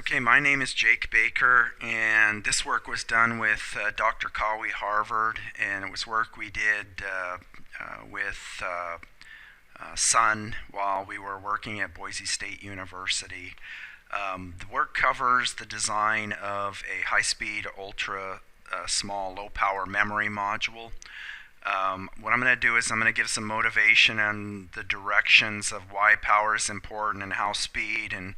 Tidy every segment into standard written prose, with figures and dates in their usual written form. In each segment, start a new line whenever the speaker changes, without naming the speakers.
Okay, my name is Jake Baker, and this work was done with Dr. Kawi Harvard, and it was work we did with Sun while we were working at Boise State University. The work covers the design of a high-speed, ultra small, low-power memory module. What I'm going to do is I'm going to give some motivation on the directions of why power is important and how speed and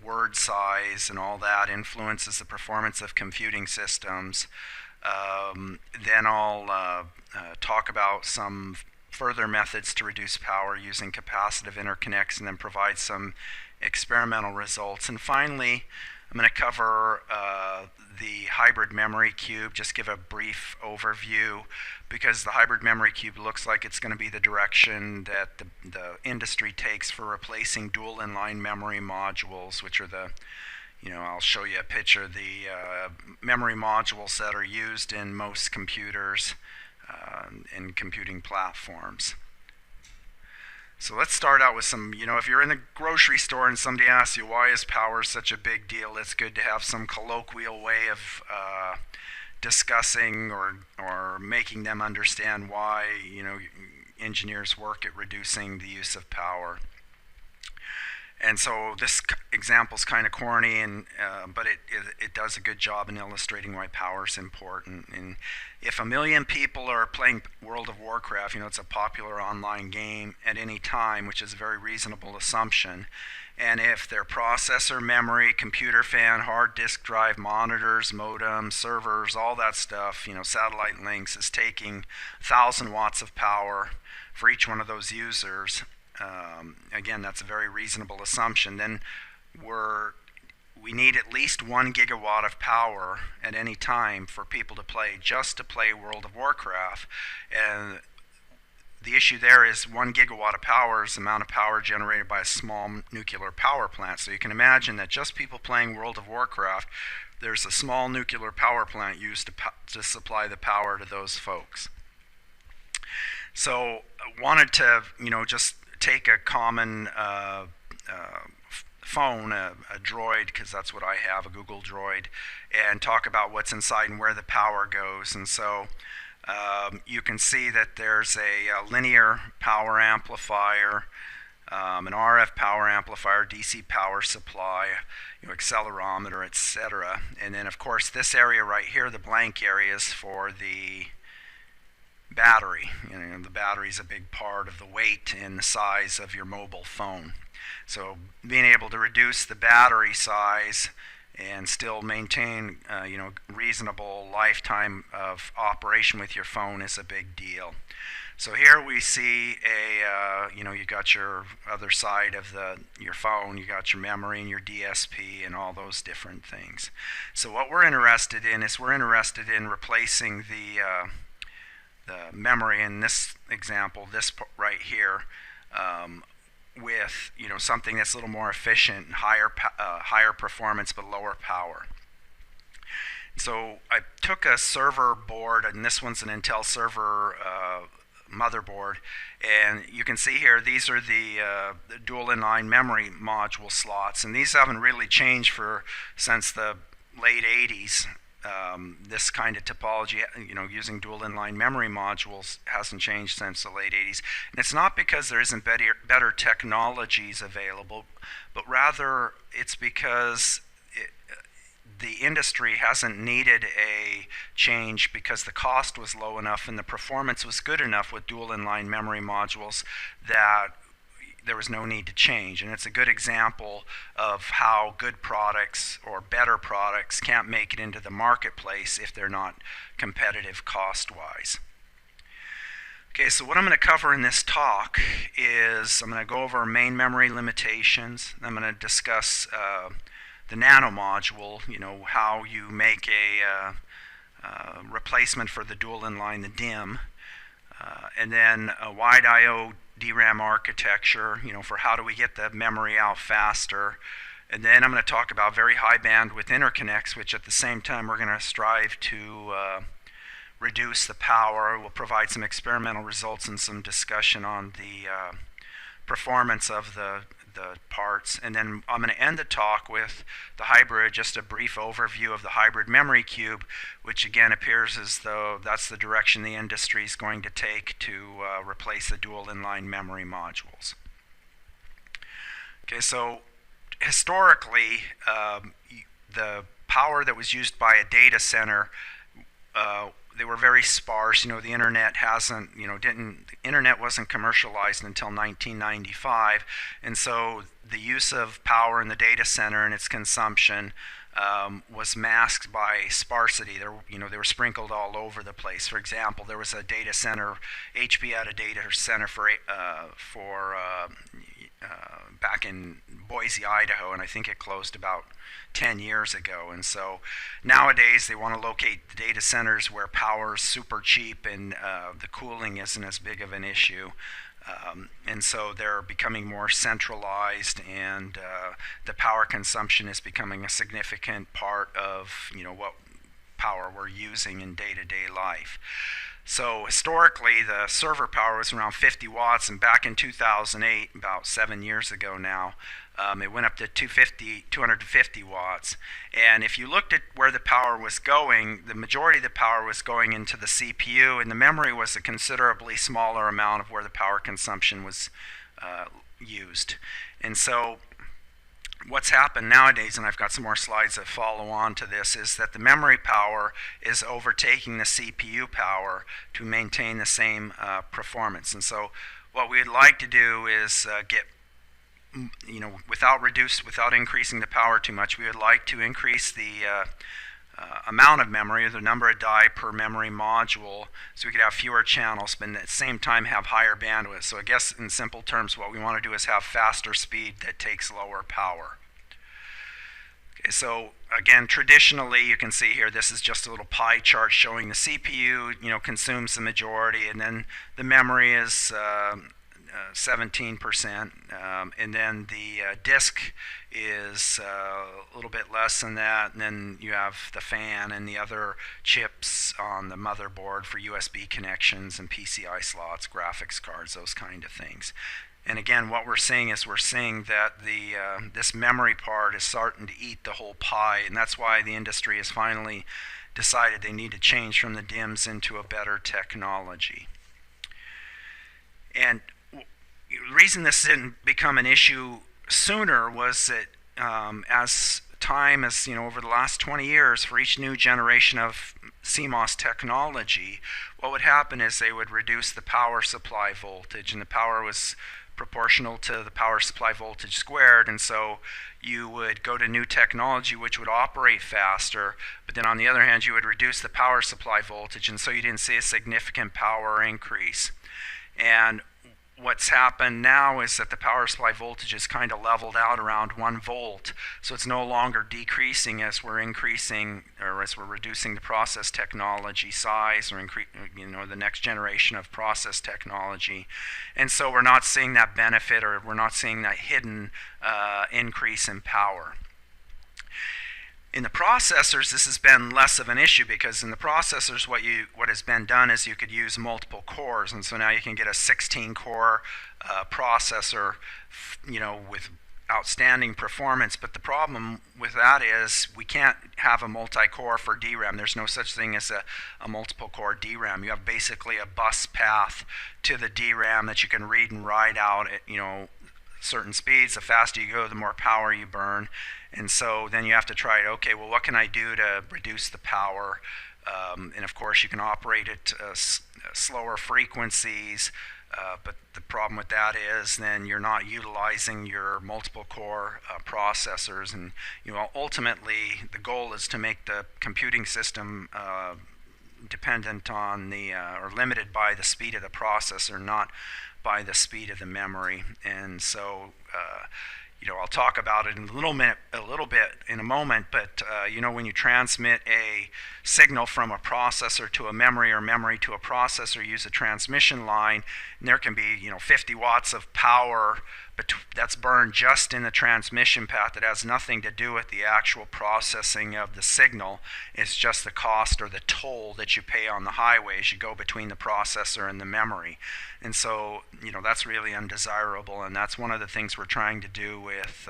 word size and all that influences the performance of computing systems. Then I'll talk about some further methods to reduce power using capacitive interconnects and then provide some experimental results. And finally, I'm going to cover the hybrid memory cube, just give a brief overview, because the hybrid memory cube looks like it's going to be the direction that the industry takes for replacing dual inline memory modules, which are I'll show you a picture, the memory modules that are used in most computers and computing platforms. So let's start out with some, if you're in the grocery store and somebody asks you why is power such a big deal, it's good to have some colloquial way of discussing or making them understand why, engineers work at reducing the use of power. And so this example is kind of corny, but it does a good job in illustrating why power is important. And if 1 million people are playing World of Warcraft, it's a popular online game at any time, which is a very reasonable assumption. And if their processor, memory, computer fan, hard disk drive, monitors, modems, servers, all that stuff, satellite links is taking 1,000 watts of power for each one of those users, again, that's a very reasonable assumption, then we need at least 1 gigawatt of power at any time for people to play, just to play World of Warcraft. And the issue there is 1 gigawatt of power is the amount of power generated by a small nuclear power plant. So you can imagine that just people playing World of Warcraft, there's a small nuclear power plant used to supply the power to those folks. So I wanted to, just take a common phone, a Droid, because that's what I have, a Google Droid, and talk about what's inside and where the power goes. And so you can see that there's a linear power amplifier, an RF power amplifier, DC power supply, accelerometer, etc. And then of course this area right here, the blank area, is for the battery. The battery is a big part of the weight and the size of your mobile phone. So being able to reduce the battery size and still maintain reasonable lifetime of operation with your phone is a big deal. So here we see you got your other side of your phone, you got your memory and your DSP and all those different things. So what we're interested in is replacing the memory in this example, this right here, with something that's a little more efficient, higher performance but lower power. So I took a server board, and this one's an Intel server motherboard, and you can see here these are the dual inline memory module slots, and these haven't really changed since the late 80s. This kind of topology, using dual inline memory modules hasn't changed since the late 80s. And it's not because there isn't better technologies available, but rather it's because the industry hasn't needed a change because the cost was low enough and the performance was good enough with dual inline memory modules that there was no need to change. And it's a good example of how good products or better products can't make it into the marketplace if they're not competitive cost-wise. Okay, so what I'm going to cover in this talk is I'm going to go over main memory limitations. I'm going to discuss the Nano Module, how you make a replacement for the dual inline, the DIMM, and then a wide I/O DRAM architecture, for how do we get the memory out faster. And then I'm going to talk about very high bandwidth interconnects, which at the same time we're going to strive to reduce the power. We'll provide some experimental results and some discussion on the performance of the parts. And then I'm going to end the talk with the hybrid, just a brief overview of the hybrid memory cube, which again appears as though that's the direction the industry is going to take to replace the dual inline memory modules. Okay, so historically, the power that was used by a data center, they were very sparse. You know, the internet hasn't, the internet wasn't commercialized until 1995, and so the use of power in the data center and its consumption was masked by sparsity. They were sprinkled all over the place. For example, there was a data center, HP had a data center for back in Boise, Idaho, and I think it closed about 10 years ago. And so nowadays they want to locate the data centers where power is super cheap and the cooling isn't as big of an issue. And so they're becoming more centralized, and the power consumption is becoming a significant part of what power we're using in day-to-day life. So historically, the server power was around 50 watts, and back in 2008, about 7 years ago now, it went up to 250 watts. And if you looked at where the power was going, the majority of the power was going into the CPU, and the memory was a considerably smaller amount of where the power consumption was used. And so what's happened nowadays, and I've got some more slides that follow on to this, is that the memory power is overtaking the CPU power to maintain the same performance. And so what we'd like to do is get, without increasing the power too much, we would like to increase the amount of memory, or the number of die per memory module, so we could have fewer channels, but at the same time have higher bandwidth. So I guess in simple terms, what we want to do is have faster speed that takes lower power. Okay, so again, traditionally, you can see here, this is just a little pie chart showing the CPU, consumes the majority, and then the memory is 17%, and then the disk is a little bit less than that, and then you have the fan and the other chips on the motherboard for USB connections and PCI slots, graphics cards, those kind of things. And again, what we're seeing is that this memory part is starting to eat the whole pie, and that's why the industry has finally decided they need to change from the DIMMs into a better technology. And the reason this didn't become an issue sooner was that over the last 20 years, for each new generation of CMOS technology, what would happen is they would reduce the power supply voltage, and the power was proportional to the power supply voltage squared, and so you would go to new technology which would operate faster, but then on the other hand you would reduce the power supply voltage, and so you didn't see a significant power increase. And what's happened now is that the power supply voltage is kind of leveled out around 1 volt, so it's no longer decreasing as we're increasing, or as we're reducing the process technology size, or the next generation of process technology. And so we're not seeing that benefit, or we're not seeing that hidden increase in power. In the processors, this has been less of an issue, because in the processors what has been done is you could use multiple cores, and so now you can get a 16-core processor, with outstanding performance. But the problem with that is we can't have a multi-core for DRAM. There's no such thing as a multiple-core DRAM. You have basically a bus path to the DRAM that you can read and write out at certain speeds. The faster you go, the more power you burn. And so then you have to try, okay, well, what can I do to reduce the power? And of course, you can operate at slower frequencies, but the problem with that is then you're not utilizing your multiple core processors. And ultimately, the goal is to make the computing system dependent on or limited by the speed of the processor, not by the speed of the memory. And so I'll talk about it in a little bit in a moment, but when you transmit a signal from a processor to a memory, or memory to a processor, use a transmission line, and there can be 50 watts of power, that's burned just in the transmission path. It has nothing to do with the actual processing of the signal. It's just the cost or the toll that you pay on the highway as you go between the processor and the memory. And so, that's really undesirable, and that's one of the things we're trying to do with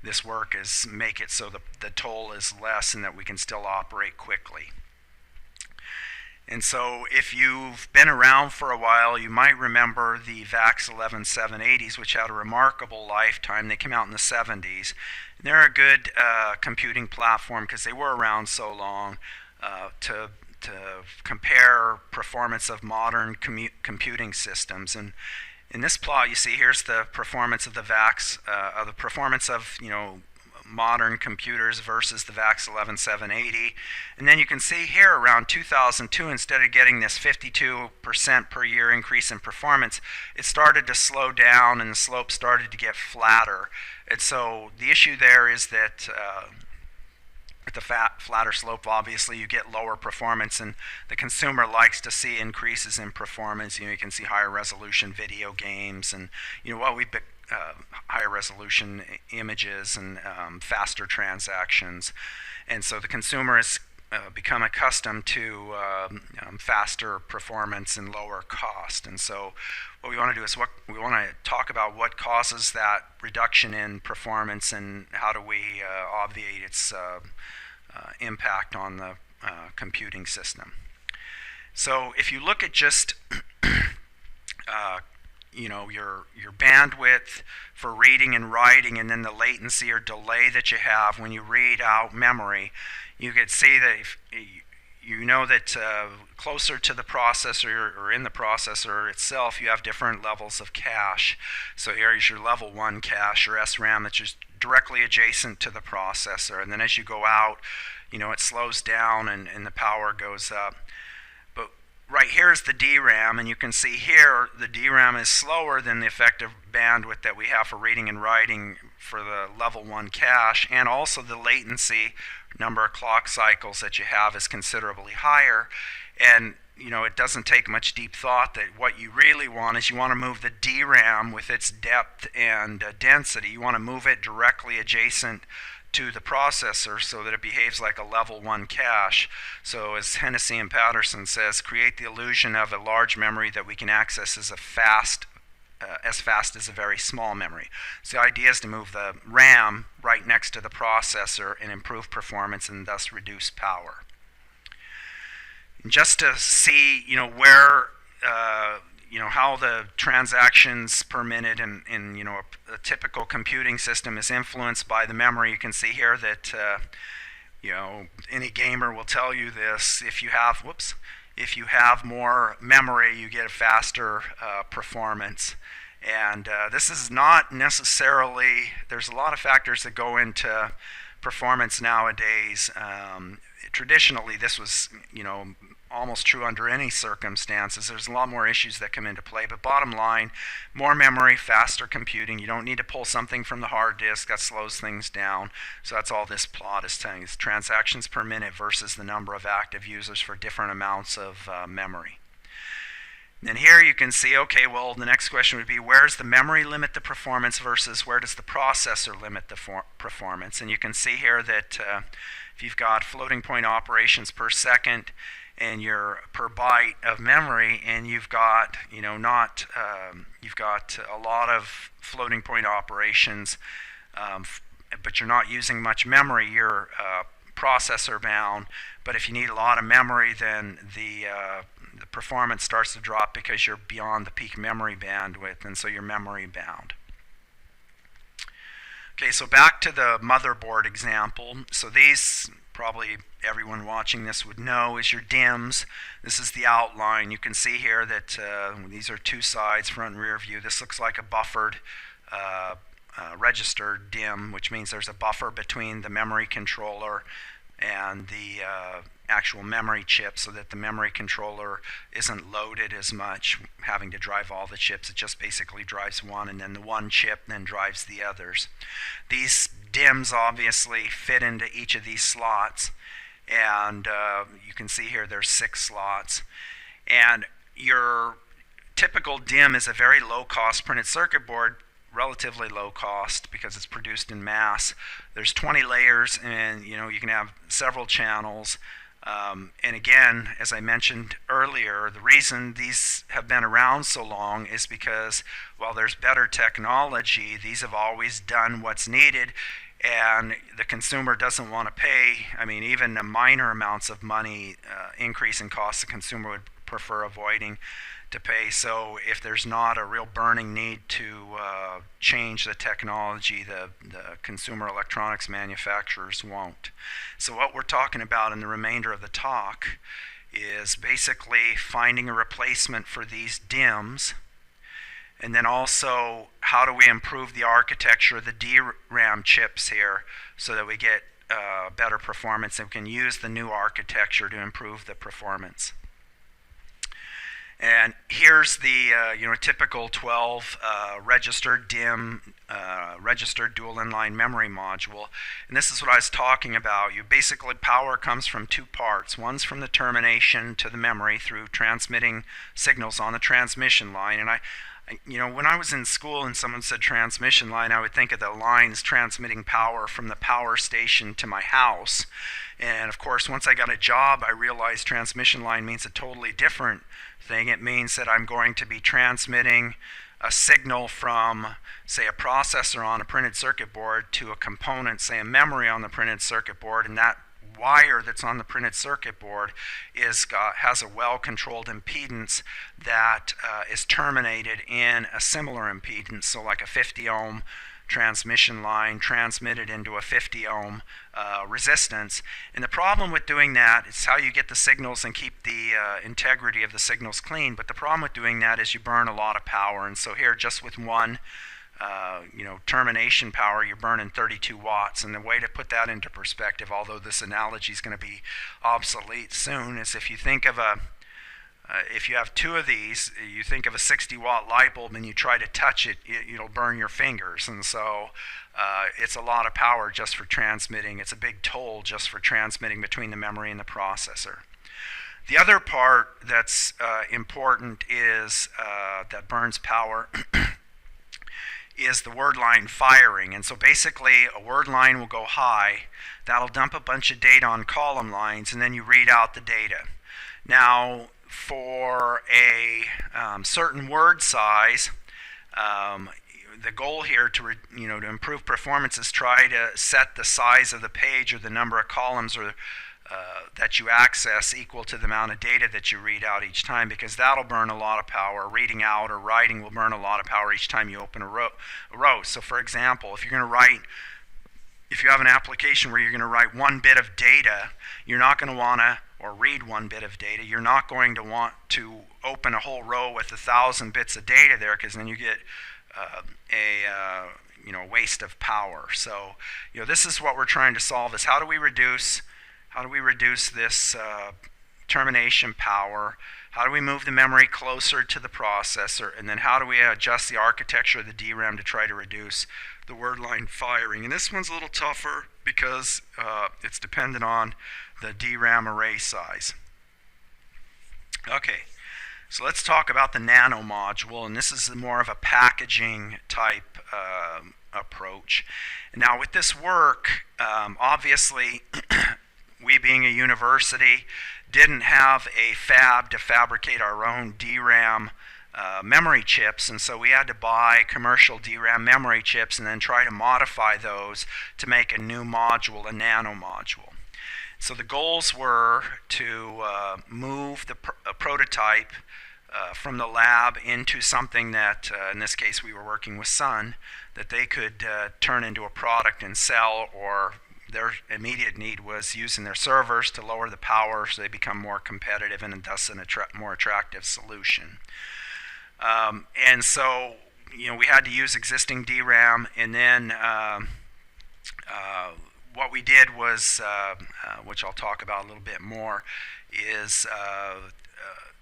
this work, is make it so the toll is less and that we can still operate quickly. And so if you've been around for a while, you might remember the VAX 11780s, which had a remarkable lifetime. They came out in the 70s. They're a good computing platform because they were around so long to compare performance of modern computing systems. And in this plot, you see here's the performance of the VAX, the performance of modern computers versus the VAX 11780. And then you can see here around 2002, instead of getting this 52% per year increase in performance, it started to slow down and the slope started to get flatter. And so the issue there is that with the flatter slope, obviously you get lower performance, and the consumer likes to see increases in performance. You can see higher resolution video games and higher resolution images and faster transactions. And so the consumer has become accustomed to faster performance and lower cost. And so what we want to do is we want to talk about what causes that reduction in performance and how do we obviate its impact on the computing system. So if you look at just your bandwidth for reading and writing, and then the latency or delay that you have when you read out memory, you can see that that closer to the processor or in the processor itself, you have different levels of cache. So here's your level 1 cache or SRAM that's just directly adjacent to the processor. And then as you go out, it slows down and the power goes up. Right here is the DRAM, and you can see here the DRAM is slower than the effective bandwidth that we have for reading and writing for the level 1 cache, and also the latency, number of clock cycles that you have, is considerably higher. And it doesn't take much deep thought that what you really want is you want to move the DRAM with its depth and density. You want to move it directly adjacent to the processor so that it behaves like a level 1 cache. So as Hennessy and Patterson says, create the illusion of a large memory that we can access as fast as a very small memory. So the idea is to move the RAM right next to the processor and improve performance and thus reduce power. And just to see where how the transactions per minute in a typical computing system is influenced by the memory. You can see here that any gamer will tell you this. If you have more memory, you get a faster performance. And this is not necessarily. There's a lot of factors that go into performance nowadays. Traditionally, this was almost true under any circumstances. There's a lot more issues that come into play, but bottom line, more memory, faster computing. You don't need to pull something from the hard disk. That slows things down. So that's all this plot is telling us: transactions per minute versus the number of active users for different amounts of memory. And here you can see, okay, well, the next question would be, where does the memory limit the performance versus where does the processor limit the performance? And you can see here that if you've got floating point operations per second and your per byte of memory, and you've got you've got a lot of floating point operations, but you're not using much memory, you're processor bound. But if you need a lot of memory, then the performance starts to drop because you're beyond the peak memory bandwidth, and so you're memory bound. Okay, so back to the motherboard example. So these, probably everyone watching this would know, is your DIMMs. This is the outline. You can see here that these are two sides, front and rear view. This looks like a buffered registered DIMM, which means there's a buffer between the memory controller and the actual memory chip, so that the memory controller isn't loaded as much, having to drive all the chips. It just basically drives one, and then the one chip then drives the others. These DIMMs obviously fit into each of these slots, and you can see here there's 6 slots. And your typical DIMM is a very low-cost printed circuit board relatively low cost because it's produced in mass. There's 20 layers, and you can have several channels. And again, as I mentioned earlier, the reason these have been around so long is because while there's better technology, these have always done what's needed, and the consumer doesn't want to pay. I mean, even a minor amounts of money increase in cost, the consumer would prefer avoiding to pay. So if there's not a real burning need to change the technology, the consumer electronics manufacturers won't. So what we're talking about in the remainder of the talk is basically finding a replacement for these DIMMs, and then also how do we improve the architecture of the DRAM chips here so that we get better performance, and we can use the new architecture to improve the performance. And here's the typical 12 registered DIMM, registered dual inline memory module. And this is what I was talking about. Basically, power comes from two parts. One's from the termination to the memory through transmitting signals on the transmission line. And when I was in school and someone said transmission line, I would think of the lines transmitting power from the power station to my house. And of course, once I got a job, I realized transmission line means a totally different thing. It means that I'm going to be transmitting a signal from, say, a processor on a printed circuit board to a component, say a memory on the printed circuit board, and that wire that's on the printed circuit board has a well-controlled impedance that is terminated in a similar impedance, so like a 50 ohm transmission line transmitted into a 50 ohm resistance. And the problem with doing that is how you get the signals and keep the integrity of the signals clean, but the problem with doing that is you burn a lot of power. And so here, just with one termination power, you're burning 32 watts. And the way to put that into perspective, although this analogy is going to be obsolete soon, is if you think of if you have two of these, you think of a 60-watt light bulb and you try to touch it, it'll burn your fingers. And so it's a lot of power just for transmitting. It's a big toll just for transmitting between the memory and the processor. The other part that's important is that burns power is the word line firing. And so basically a word line will go high, that'll dump a bunch of data on column lines, and then you read out the data. Now for a certain word size, the goal here to improve performance is try to set the size of the page or the number of columns that you access equal to the amount of data that you read out each time, because that'll burn a lot of power. Reading out or writing will burn a lot of power each time you open a row. So for example, if you have an application where you're going to write one bit of data, you're not going to want to, or read one bit of data, you're not going to want to open a whole row with 1,000 bits of data there, because then you get a waste of power. So this is what we're trying to solve: is how do we reduce this termination power? How do we move the memory closer to the processor? And then how do we adjust the architecture of the DRAM to try to reduce the word line firing? And this one's a little tougher because it's dependent on the DRAM array size. Okay, so let's talk about the Nano Module, and this is more of a packaging type approach. Now with this work, obviously we being a university didn't have a fab to fabricate our own DRAM memory chips, and so we had to buy commercial DRAM memory chips and then try to modify those to make a new module, a Nano Module. So the goals were to move a prototype from the lab into something that, in this case we were working with Sun, that they could turn into a product and sell, or their immediate need was using their servers to lower the power so they become more competitive and thus a more attractive solution. And so we had to use existing DRAM, and then what we did was, which I'll talk about a little bit more, is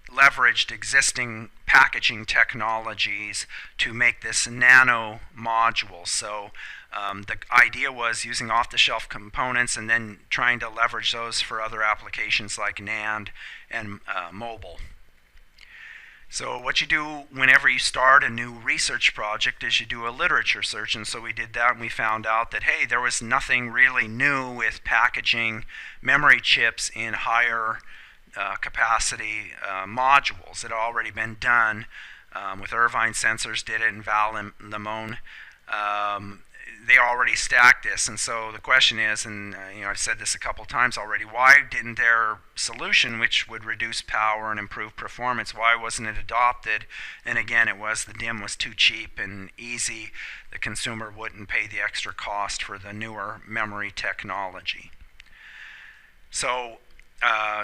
leveraged existing packaging technologies to make this Nano Module. So the idea was using off-the-shelf components and then trying to leverage those for other applications like NAND and mobile. So what you do whenever you start a new research project is you do a literature search, and so we did that and we found out that, hey, there was nothing really new with packaging memory chips in higher capacity modules. It had already been done with Irvine Sensors, did it, and Val Limon. They already stacked this, and so the question is, and I've said this a couple times already, why didn't their solution, which would reduce power and improve performance, why wasn't it adopted? And again, it was the DIMM was too cheap and easy. The consumer wouldn't pay the extra cost for the newer memory technology. So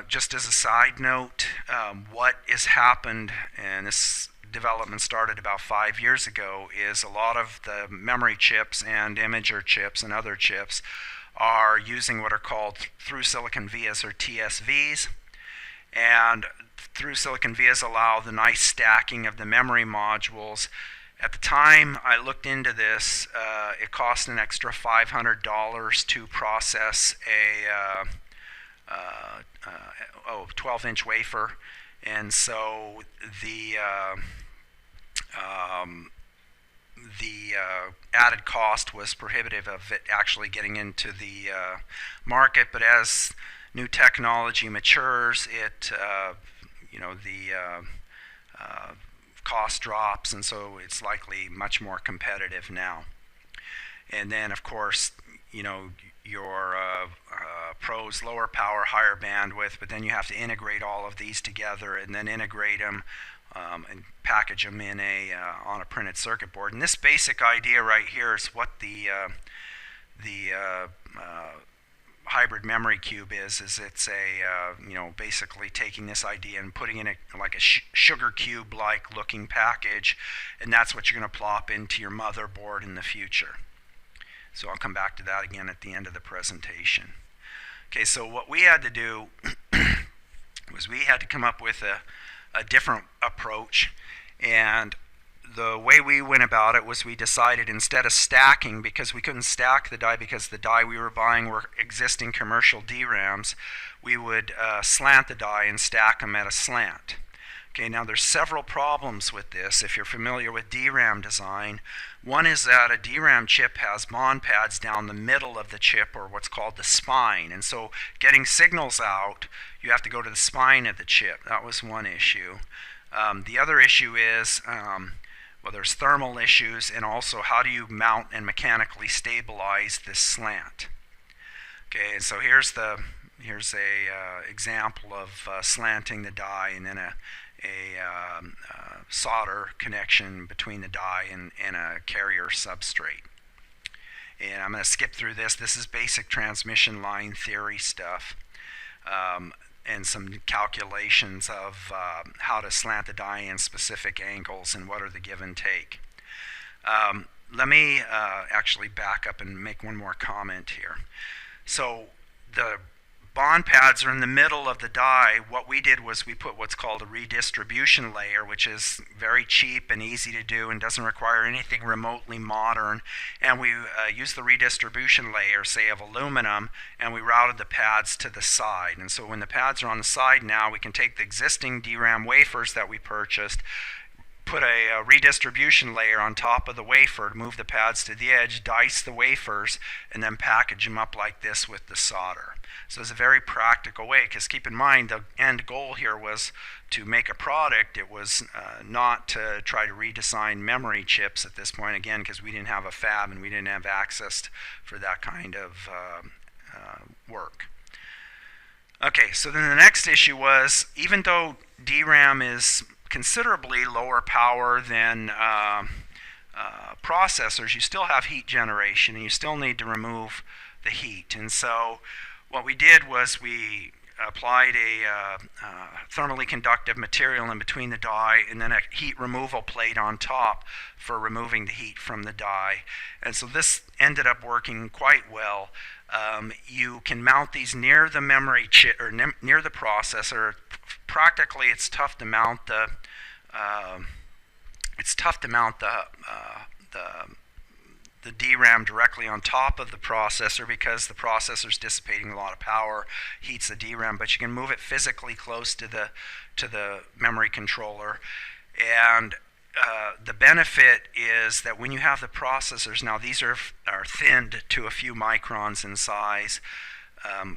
just as a side note, what has happened, and this development started about 5 years ago, is a lot of the memory chips and imager chips and other chips are using what are called ThroughSilicon Vias, or TSVs. And ThroughSilicon Vias allow the nice stacking of the memory modules. At the time I looked into this, it cost an extra $500 to process a 12-inch wafer. And so the added cost was prohibitive of it actually getting into the market. But as new technology matures, it the cost drops, and so it's likely much more competitive now. And then, of course, your pros, lower power, higher bandwidth, but then you have to integrate all of these together and then integrate them and package them in on a printed circuit board. And this basic idea right here is what the hybrid memory cube is it's a basically taking this idea and putting in like a sugar cube like looking package, and that's what you're going to plop into your motherboard in the future. So I'll come back to that again at the end of the presentation. Okay, so what we had to do was we had to come up with a different approach, and the way we went about it was we decided, instead of stacking, because we couldn't stack the die because the die we were buying were existing commercial DRAMs, we would slant the die and stack them at a slant. Okay, now there's several problems with this if you're familiar with DRAM design. One is that a DRAM chip has bond pads down the middle of the chip, or what's called the spine, and so getting signals out, you have to go to the spine of the chip. That was one issue. The other issue is, well, there's thermal issues, and also how do you mount and mechanically stabilize this slant. Okay, and so here's a example of slanting the die, and then a solder connection between the die and a carrier substrate. And I'm going to skip through this. This is basic transmission line theory stuff, and some calculations of how to slant the die in specific angles and what are the give and take. Let me actually back up and make one more comment here. So the bond pads are in the middle of the die. What we did was we put what's called a redistribution layer, which is very cheap and easy to do and doesn't require anything remotely modern. And we used the redistribution layer, say, of aluminum, and we routed the pads to the side. And so when the pads are on the side now, we can take the existing DRAM wafers that we purchased, put a redistribution layer on top of the wafer to move the pads to the edge, dice the wafers, and then package them up like this with the solder. So it's a very practical way, because keep in mind the end goal here was to make a product. It was not to try to redesign memory chips at this point, again, because we didn't have a fab and we didn't have access for that kind of work. Okay, so then the next issue was, even though DRAM is considerably lower power than processors, you still have heat generation and you still need to remove the heat. And so what we did was we applied a thermally conductive material in between the die and then a heat removal plate on top for removing the heat from the die. And so this ended up working quite well. You can mount these near the memory chip or near the processor. Practically, it's tough to mount the DRAM directly on top of the processor, because the processor is dissipating a lot of power, heats the DRAM. But you can move it physically close to the memory controller. And the benefit is that when you have the processors, now these are thinned to a few microns in size,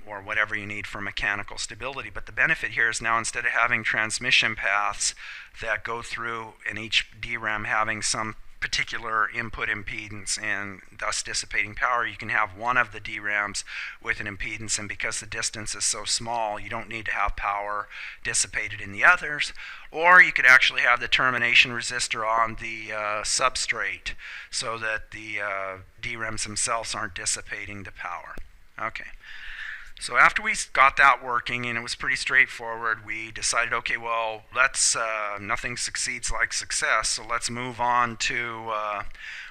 or whatever you need for mechanical stability. But the benefit here is now, instead of having transmission paths that go through and each DRAM having some particular input impedance and thus dissipating power, you can have one of the DRAMs with an impedance, and because the distance is so small, you don't need to have power dissipated in the others. Or you could actually have the termination resistor on the substrate so that the DRAMs themselves aren't dissipating the power. Okay. So after we got that working, and it was pretty straightforward, we decided, okay, well, let's, nothing succeeds like success, so let's move on to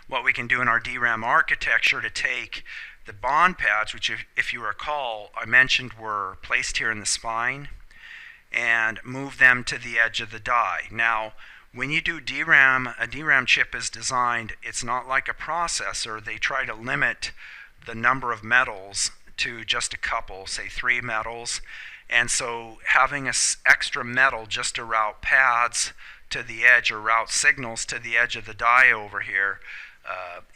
what we can do in our DRAM architecture to take the bond pads, which if you recall, I mentioned were placed here in the spine, and move them to the edge of the die. Now, when you do DRAM, a DRAM chip is designed, it's not like a processor. They try to limit the number of metals to just a couple, say 3 metals, and so having an extra metal just to route pads to the edge or route signals to the edge of the die over here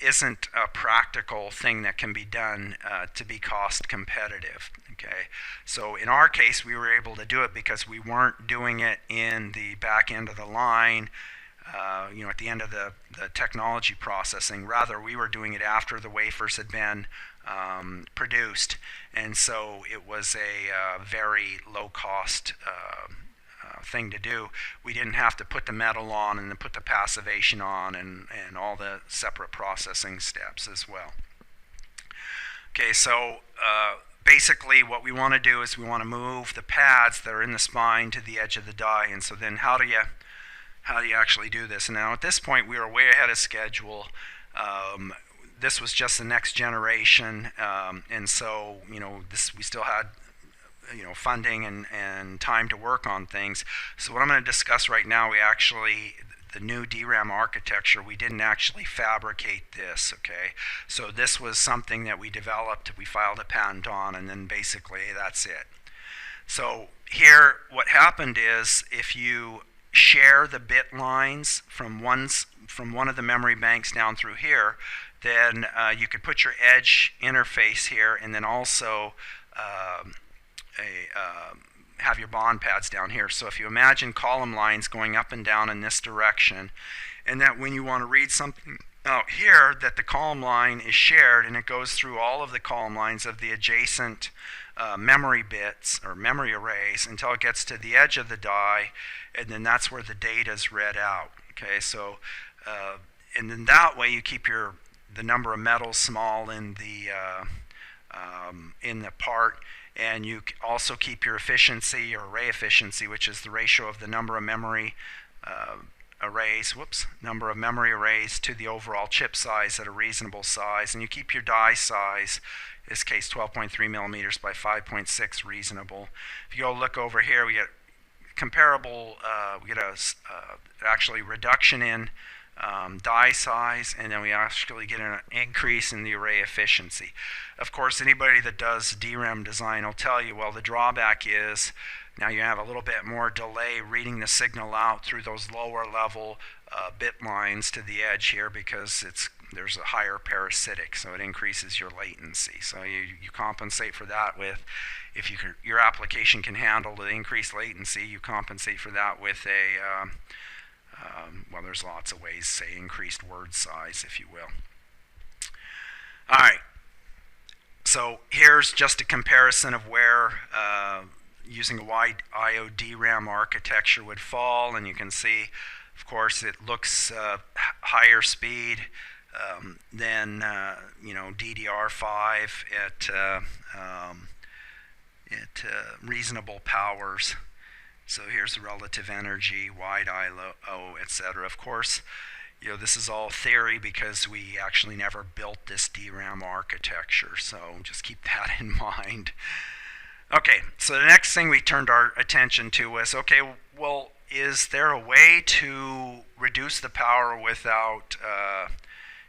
isn't a practical thing that can be done to be cost competitive. Okay, so in our case we were able to do it because we weren't doing it in the back end of the line, at the end of the technology processing. Rather, we were doing it after the wafers had been produced, and so it was a very low cost thing to do. We didn't have to put the metal on and then put the passivation on and all the separate processing steps as well. Okay, so basically what we want to do is we want to move the pads that are in the spine to the edge of the die. And so then how do you actually do this? And now at this point we were way ahead of schedule. This was just the next generation, and so we still had funding and time to work on things. So what I'm going to discuss right now, the new DRAM architecture, we didn't actually fabricate this. Okay, so this was something that we developed, we filed a patent on, and then basically that's it. So here what happened is, if you share the bit lines from one of the memory banks down through here, then you could put your edge interface here, and then also have your bond pads down here. So if you imagine column lines going up and down in this direction, and that when you want to read something out here, that the column line is shared and it goes through all of the column lines of the adjacent memory bits or memory arrays until it gets to the edge of the die, and then that's where the data is read out. Okay, so and then that way you keep the number of metals small in the part, and you also keep your efficiency or array efficiency, which is the ratio of the number of memory number of memory arrays to the overall chip size at a reasonable size, and you keep your die size, in this case 12.3 millimeters by 5.6, reasonable. If you go look over here, we get comparable, we get actually reduction in die size, and then we actually get an increase in the array efficiency. Of course, anybody that does DRAM design will tell you, well, the drawback is now you have a little bit more delay reading the signal out through those lower level bit lines to the edge here, because there's a higher parasitic, so it increases your latency. So you compensate for that with, if your application can handle the increased latency, you compensate for that with a well, there's lots of ways, say increased word size, if you will. All right, so here's just a comparison of where using a wide I/O DRAM architecture would fall, and you can see, of course, it looks higher speed than DDR5 at reasonable powers. So here's the relative energy, wide I/O, etc. Of course, this is all theory because we actually never built this DRAM architecture, so just keep that in mind. Okay, so the next thing we turned our attention to was, okay, well, is there a way to reduce the power without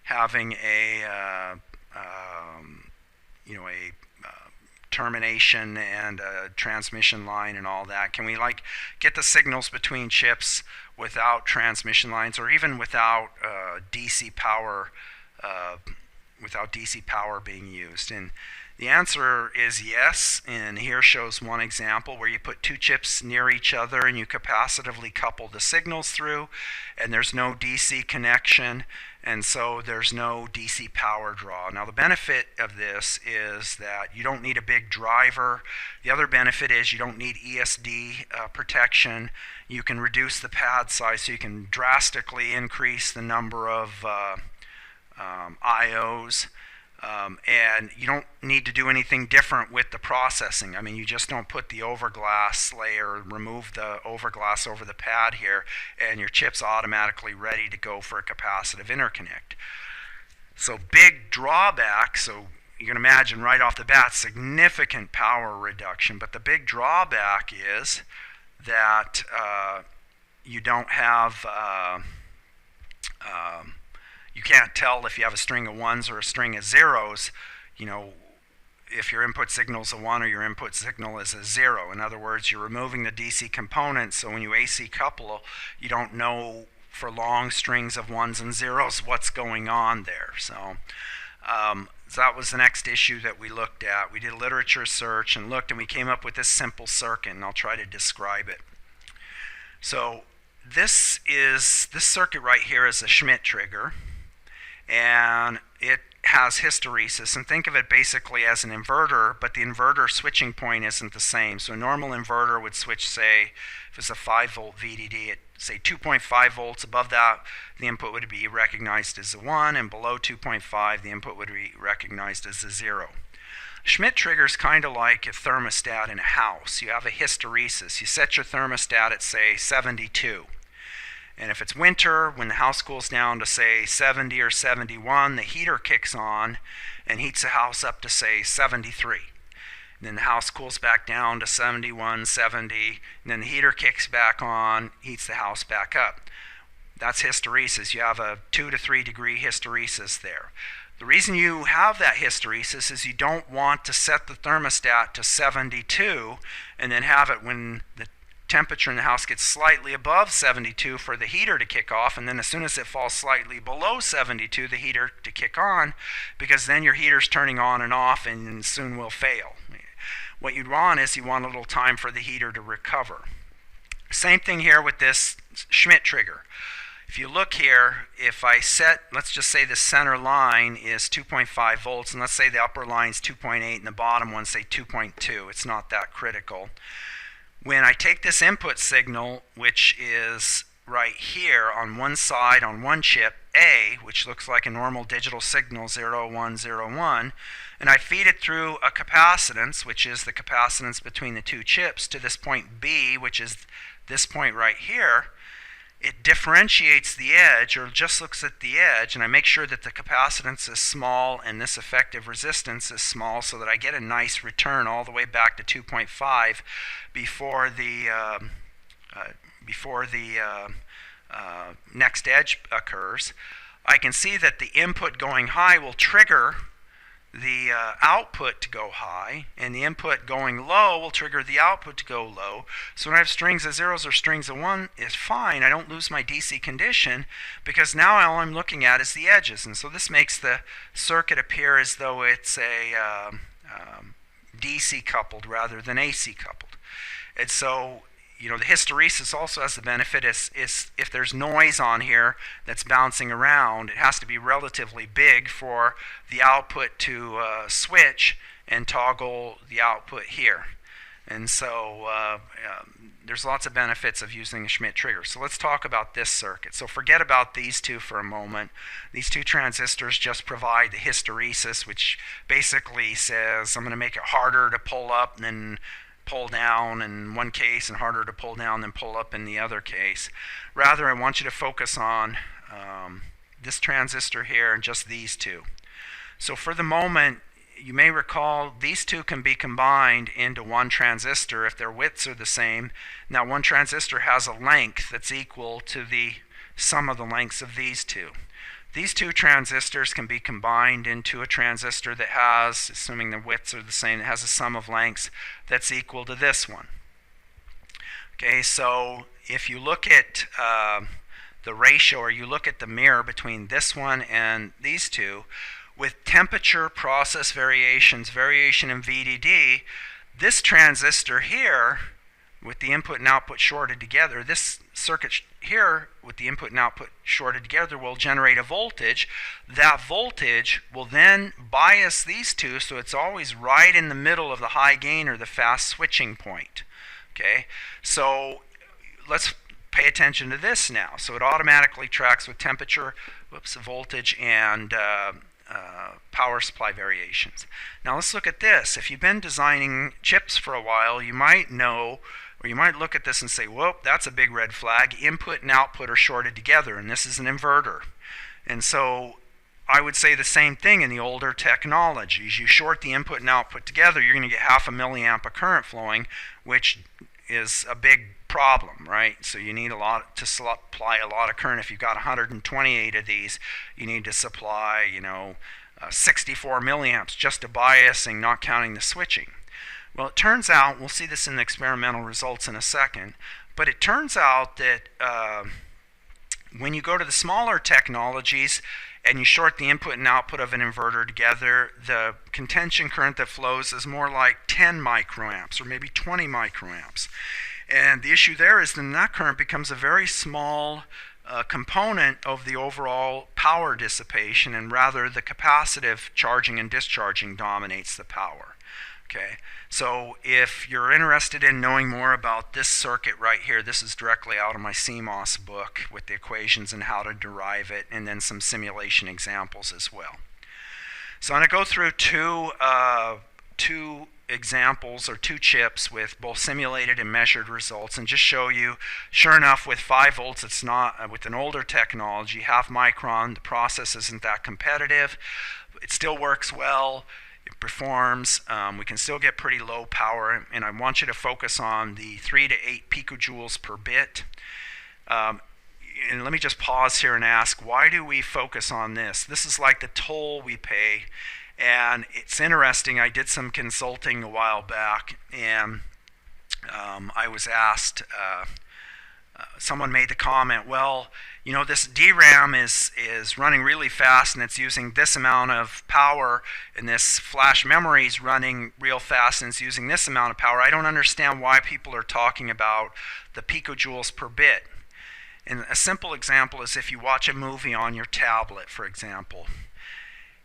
having a termination and a transmission line and all that? Can we like get the signals between chips without transmission lines, or even without DC power being used? And the answer is yes, and here shows one example where you put two chips near each other and you capacitively couple the signals through, and there's no DC connection, and so there's no DC power draw. Now the benefit of this is that you don't need a big driver. The other benefit is you don't need ESD protection. You can reduce the pad size, so you can drastically increase the number of IOs. And you don't need to do anything different with the processing. I mean, you just don't put the overglass layer, remove the overglass over the pad here, and your chip's automatically ready to go for a capacitive interconnect. So big drawback, so you can imagine right off the bat, significant power reduction, but the big drawback is that you don't have you can't tell if you have a string of ones or a string of zeros, you know, if your input signal is a 1 or your input signal is a 0. In other words, you're removing the DC component, so when you AC couple, you don't know for long strings of 1s and 0s what's going on there. So that was the next issue that we looked at. We did a literature search and looked, and we came up with this simple circuit, and I'll try to describe it. So this circuit right here is a Schmitt trigger, and it has hysteresis, and think of it basically as an inverter, but the inverter switching point isn't the same. So a normal inverter would switch, say, if it's a 5-volt VDD at, say, 2.5 volts. Above that, the input would be recognized as a 1, and below 2.5, the input would be recognized as a 0. Schmitt trigger is kind of like a thermostat in a house. You have a hysteresis. You set your thermostat at, say, 72. And if it's winter, when the house cools down to, say, 70 or 71, the heater kicks on and heats the house up to, say, 73. And then the house cools back down to 71, 70, and then the heater kicks back on, heats the house back up. That's hysteresis. You have a 2 to 3 degree hysteresis there. The reason you have that hysteresis is you don't want to set the thermostat to 72 and then have it when the temperature in the house gets slightly above 72 for the heater to kick off, and then as soon as it falls slightly below 72, the heater to kick on, because then your heater's turning on and off and soon will fail. What you'd want is you want a little time for the heater to recover. Same thing here with this Schmitt trigger. If you look here, if I set, let's just say the center line is 2.5 volts, and let's say the upper line is 2.8 and the bottom one, say 2.2. It's not that critical. When I take this input signal, which is right here on one side, on one chip, A, which looks like a normal digital signal, 0, 1, 0, 1, and I feed it through a capacitance, which is the capacitance between the two chips, to this point B, which is this point right here, it differentiates the edge, or just looks at the edge, and I make sure that the capacitance is small and this effective resistance is small, so that I get a nice return all the way back to 2.5 before the next edge occurs. I can see that the input going high will trigger the output to go high, and the input going low will trigger the output to go low. So when I have strings of zeros or strings of 1, it's fine. I don't lose my DC condition, because now all I'm looking at is the edges. And so this makes the circuit appear as though it's a DC coupled rather than AC coupled. And so, you know, the hysteresis also has the benefit is if there's noise on here that's bouncing around, it has to be relatively big for the output to switch and toggle the output here. And so there's lots of benefits of using a Schmitt trigger. So let's talk about this circuit. So forget about these two for a moment. These two transistors just provide the hysteresis, which basically says I'm going to make it harder to pull up than pull down in one case, and harder to pull down than pull up in the other case. Rather, I want you to focus on this transistor here and just these two. So for the moment, you may recall these two can be combined into one transistor if their widths are the same. Now one transistor has a length that's equal to the sum of the lengths of these two. These two transistors can be combined into a transistor that has, assuming the widths are the same, it has a sum of lengths that's equal to this one. Okay, so if you look at the ratio, or you look at the mirror between this one and these two, with temperature, process variations, variation in VDD, this transistor here, with the input and output shorted together, this circuit here with the input and output shorted together will generate a voltage. That voltage will then bias these two, so it's always right in the middle of the high gain or the fast switching point. Okay, so let's pay attention to this now. So it automatically tracks with temperature, voltage, and power supply variations. Now let's look at this. If you've been designing chips for a while, you might know, or you might look at this and say, whoa, that's a big red flag. Input and output are shorted together, and this is an inverter. And so I would say the same thing in the older technologies. You short the input and output together, you're going to get 0.5 milliamp of current flowing, which is a big problem, right? So you need a lot to supply a lot of current. If you've got 128 of these, you need to supply, 64 milliamps just to biasing, not counting the switching. Well, it turns out, we'll see this in the experimental results in a second, but it turns out that when you go to the smaller technologies and you short the input and output of an inverter together, the contention current that flows is more like 10 microamps or maybe 20 microamps. And the issue there is then that current becomes a very small component of the overall power dissipation, and rather the capacitive charging and discharging dominates the power. Okay, so if you're interested in knowing more about this circuit right here, this is directly out of my CMOS book with the equations and how to derive it, and then some simulation examples as well. So I'm going to go through two examples, or two chips with both simulated and measured results, and just show you, sure enough, with 5 volts, it's not, with an older technology, 0.5 micron, the process isn't that competitive. It still works well. It performs. We can still get pretty low power, and I want you to focus on the 3 to 8 picojoules per bit. And let me just pause here and ask, why do we focus on this? This is like the toll we pay, and it's interesting. I did some consulting a while back, and I was asked, someone made the comment, well, this DRAM is running really fast, and it's using this amount of power, and this flash memory is running real fast, and it's using this amount of power. I don't understand why people are talking about the picojoules per bit. And a simple example is if you watch a movie on your tablet, for example.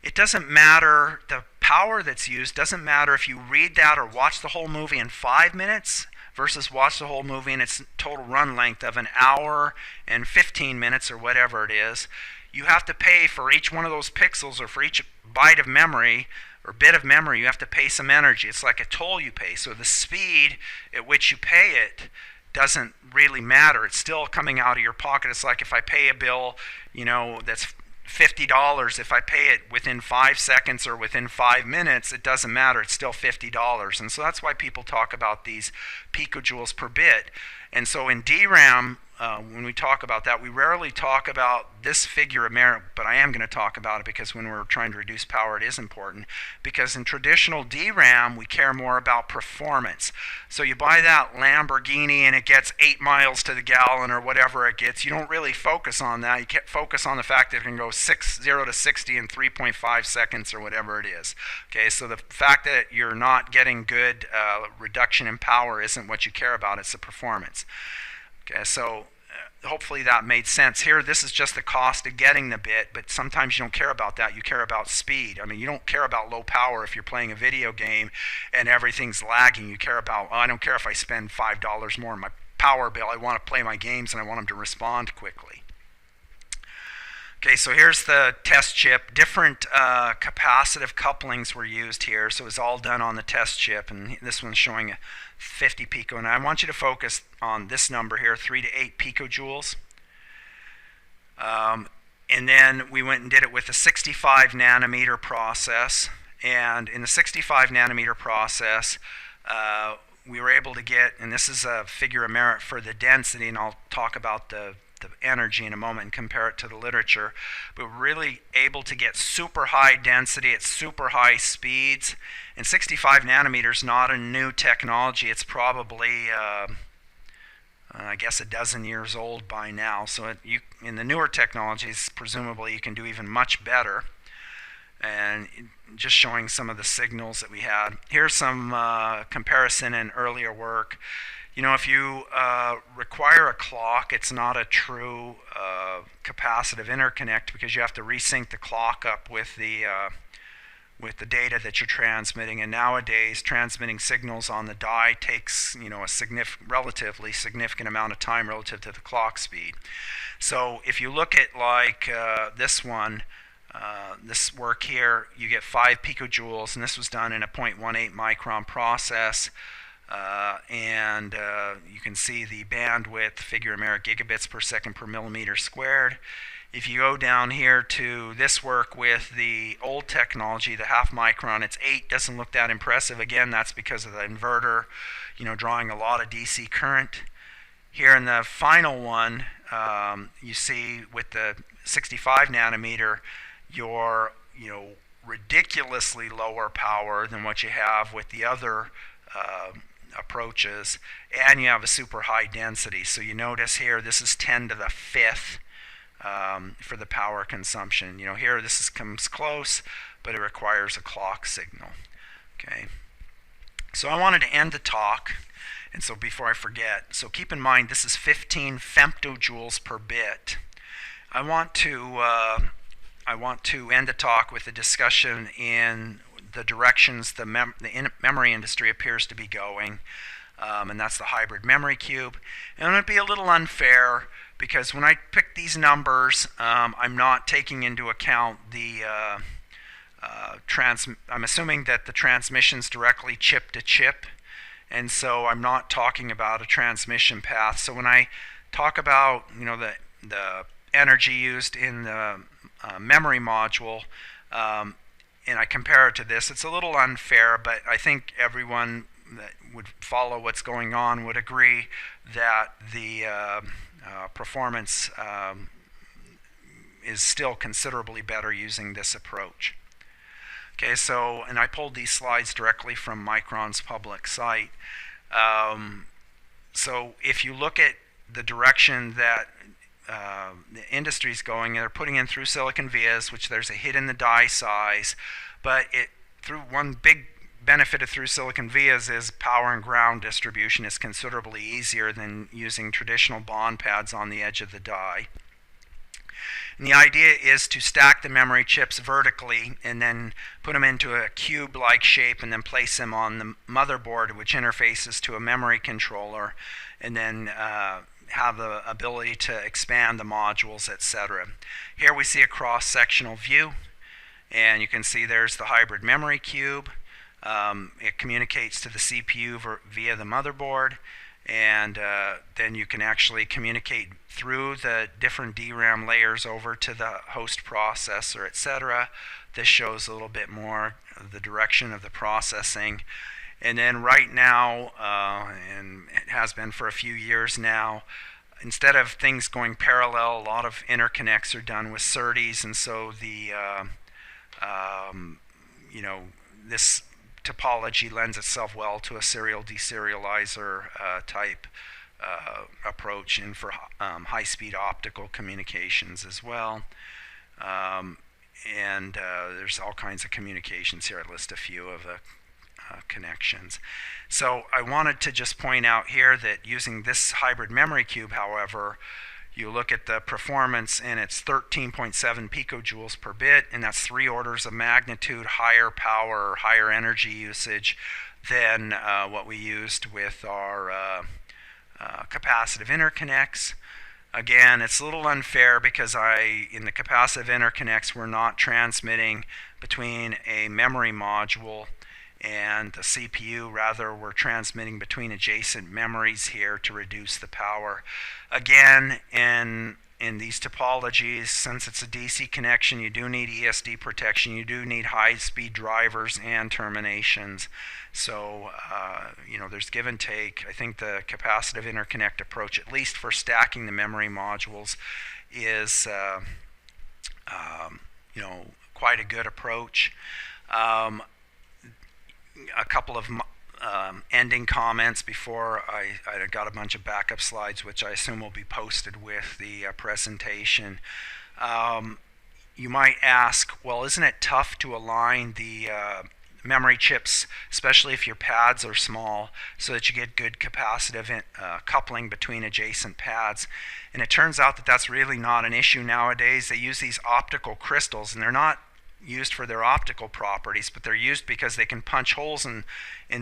It doesn't matter, the power that's used doesn't matter if you read that or watch the whole movie in 5 minutes versus watch the whole movie in its total run length of 1 hour and 15 minutes or whatever it is. You have to pay for each one of those pixels, or for each byte of memory or bit of memory, you have to pay some energy. It's like a toll you pay. So the speed at which you pay it doesn't really matter. It's still coming out of your pocket. It's like if I pay a bill, that's $50, if I pay it within 5 seconds or within 5 minutes, it doesn't matter. It's still $50. And so that's why people talk about these picojoules per bit. And so in DRAM, when we talk about that, we rarely talk about this figure of merit, but I am going to talk about it because when we're trying to reduce power, it is important. Because in traditional DRAM, we care more about performance. So you buy that Lamborghini and it gets 8 miles to the gallon or whatever it gets. You don't really focus on that. You can't focus on the fact that it can go 0 to 60 in 3.5 seconds or whatever it is. Okay, so the fact that you're not getting good reduction in power isn't what you care about. It's the performance. Okay, so hopefully that made sense. Here, this is just the cost of getting the bit, but sometimes you don't care about that. You care about speed. I mean, you don't care about low power if you're playing a video game and everything's lagging. You care about, I don't care if I spend $5 more on my power bill. I want to play my games and I want them to respond quickly. Okay, so here's the test chip. Different capacitive couplings were used here, so it's all done on the test chip, and this one's showing a 50 pico. And I want you to focus on this number here, 3 to 8 picojoules. And then we went and did it with a 65 nanometer process. And in the 65 nanometer process, we were able to get, and this is a figure of merit for the density, and I'll talk about the the energy in a moment and compare it to the literature, but really able to get super high density at super high speeds. And 65 nanometers, not a new technology. It's probably I guess a dozen years old by now. So in the newer technologies, presumably you can do even much better. And just showing some of the signals that we had. Here's some comparison in earlier work. You know, if you require a clock, it's not a true capacitive interconnect because you have to resync the clock up with the data that you're transmitting. And nowadays, transmitting signals on the die takes, you know, a relatively significant amount of time relative to the clock speed. So if you look at like this one, this work here, you get 5 picojoules, and this was done in a 0.18 micron process. And you can see the bandwidth, figure of gigabits per second per millimeter squared. If you go down here to this work with the old technology, the half micron, it's 8, doesn't look that impressive. Again, that's because of the inverter, you know, drawing a lot of DC current. Here in the final one, you see with the 65 nanometer, you're, you know, ridiculously lower power than what you have with the other approaches, and you have a super high density. So you notice here, this is 10 to the 5th for the power consumption. You know, here this comes close, but it requires a clock signal. Okay. So I wanted to end the talk, and so before I forget, so keep in mind this is 15 femtojoules per bit. I want to end the talk with a discussion in the directions the memory industry appears to be going, and that's the hybrid memory cube. And it would be a little unfair because when I pick these numbers, I'm not taking into account the I'm assuming that the transmission's directly chip to chip, and so I'm not talking about a transmission path. So when I talk about, you know, the energy used in the memory module, and I compare it to this, it's a little unfair, but I think everyone that would follow what's going on would agree that the performance is still considerably better using this approach. Okay, so, and I pulled these slides directly from Micron's public site. So if you look at the direction that the industry's going, they're putting in ThroughSilicon Vias, which there's a hit in the die size, but one big benefit of ThroughSilicon Vias is power and ground distribution is considerably easier than using traditional bond pads on the edge of the die. And the idea is to stack the memory chips vertically and then put them into a cube-like shape and then place them on the motherboard, which interfaces to a memory controller, and then have the ability to expand the modules, etc. Here we see a cross-sectional view, and you can see there's the hybrid memory cube. It communicates to the CPU via the motherboard, and then you can actually communicate through the different DRAM layers over to the host processor, etc. This shows a little bit more of the direction of the processing. And then right now, and it has been for a few years now, instead of things going parallel, a lot of interconnects are done with SerDes, and so the you know, this topology lends itself well to a serial deserializer type approach, and for high-speed optical communications as well. And there's all kinds of communications here. I list a few of the connections. So I wanted to just point out here that using this hybrid memory cube, however, you look at the performance and it's 13.7 picojoules per bit, and that's 3 orders of magnitude higher power, higher energy usage than what we used with our capacitive interconnects. Again, it's a little unfair because in the capacitive interconnects, we're not transmitting between a memory module and the CPU. Rather, we're transmitting between adjacent memories here to reduce the power. Again, in in these topologies, since it's a DC connection, you do need ESD protection, you do need high-speed drivers and terminations. So, there's give and take. I think the capacitive interconnect approach, at least for stacking the memory modules, is quite a good approach. A couple of ending comments before I got a bunch of backup slides, which I assume will be posted with the presentation. You might ask, well, isn't it tough to align the memory chips, especially if your pads are small, so that you get good capacitive coupling between adjacent pads? And it turns out that that's really not an issue nowadays. They use these optical crystals, and they're not used for their optical properties, but they're used because they can punch holes in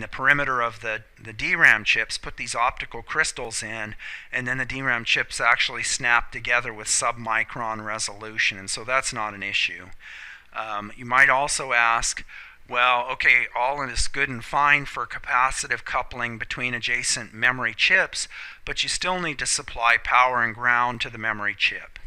the perimeter of the DRAM chips, put these optical crystals in, and then the DRAM chips actually snap together with sub-micron resolution, and so that's not an issue. You might also ask, well, okay, all is good and fine for capacitive coupling between adjacent memory chips, but you still need to supply power and ground to the memory chip.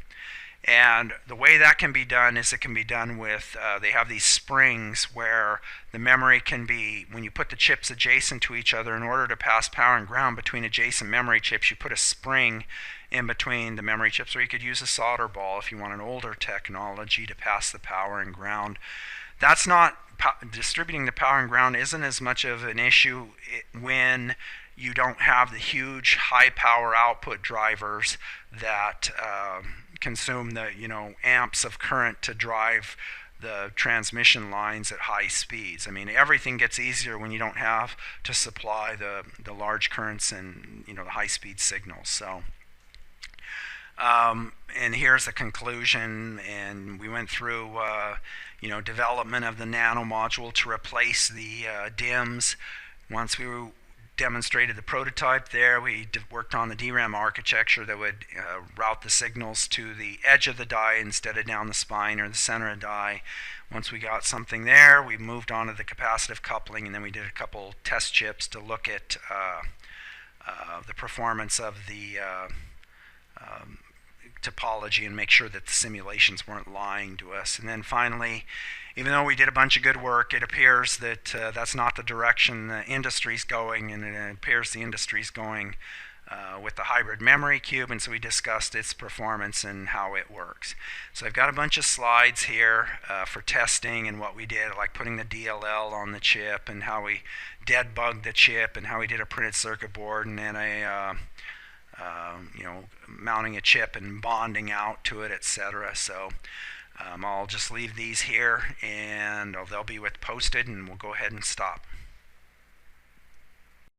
And the way that can be done is it can be done with, they have these springs where the memory can be, when you put the chips adjacent to each other, in order to pass power and ground between adjacent memory chips, you put a spring in between the memory chips, or you could use a solder ball if you want an older technology to pass the power and ground. That's not, distributing the power and ground isn't as much of an issue when you don't have the huge high power output drivers that consume the amps of current to drive the transmission lines at high speeds. I mean, everything gets easier when you don't have to supply the large currents and the high speed signals. So and here's the conclusion, and we went through development of the Nano Module to replace the DIMMs. Once we demonstrated the prototype there, we worked on the DRAM architecture that would route the signals to the edge of the die instead of down the spine or the center of the die. Once we got something there, we moved on to the capacitive coupling, and then we did a couple test chips to look at the performance of the topology and make sure that the simulations weren't lying to us. And then finally, even though we did a bunch of good work, it appears that that's not the direction the industry's going, and it appears the industry's going with the hybrid memory cube, and so we discussed its performance and how it works. So I've got a bunch of slides here for testing and what we did, like putting the DLL on the chip and how we dead bugged the chip and how we did a printed circuit board, and then mounting a chip and bonding out to it, etc. So I'll just leave these here, and they'll be posted, and we'll go ahead and stop.